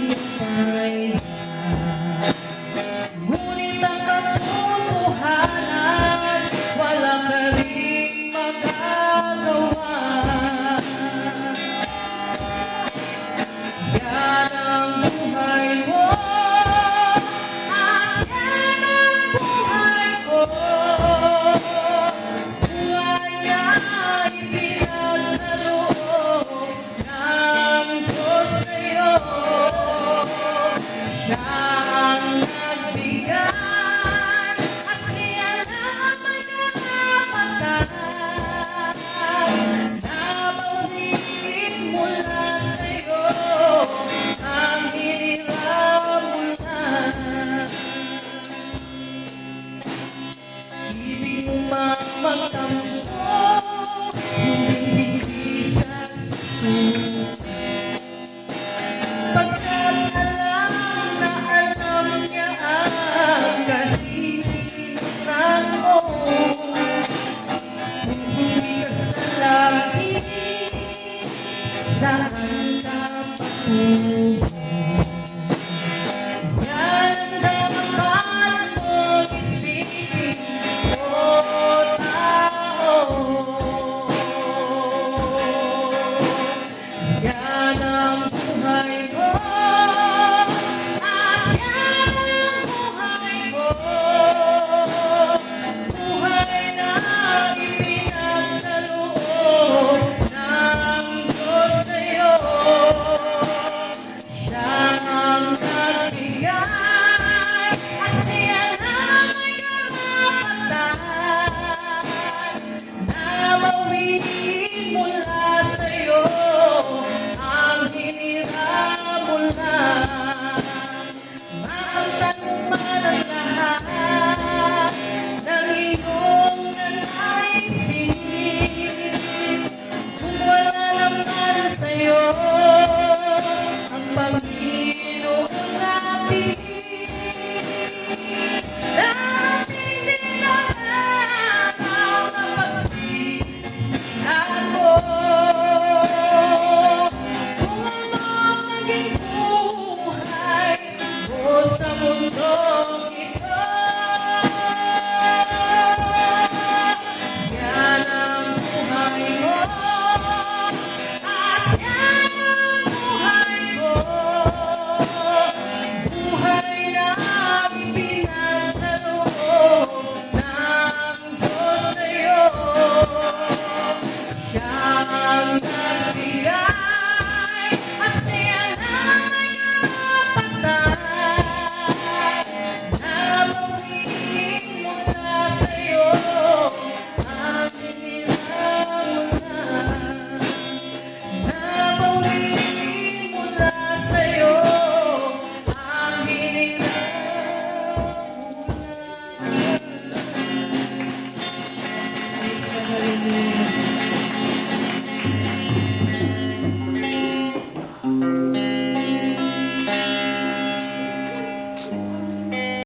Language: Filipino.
tagumpay na. Ngunit ang katotohanan, wala ka rin magagawa. Yan ang buhay mo, at yan ang buhay ko. Buhay na ipinagkaloob ng Diyos sa'yo. Siya ang nagbigay at siya lang may karapatan na bawiin mula sa'yo ang hiniram mo na. Ibig mo mang magtampo, hindi siya susuko. Pagkat alam niya ang kahihinatnan mo. Kung hindi ka sa langit, saan ka patungo?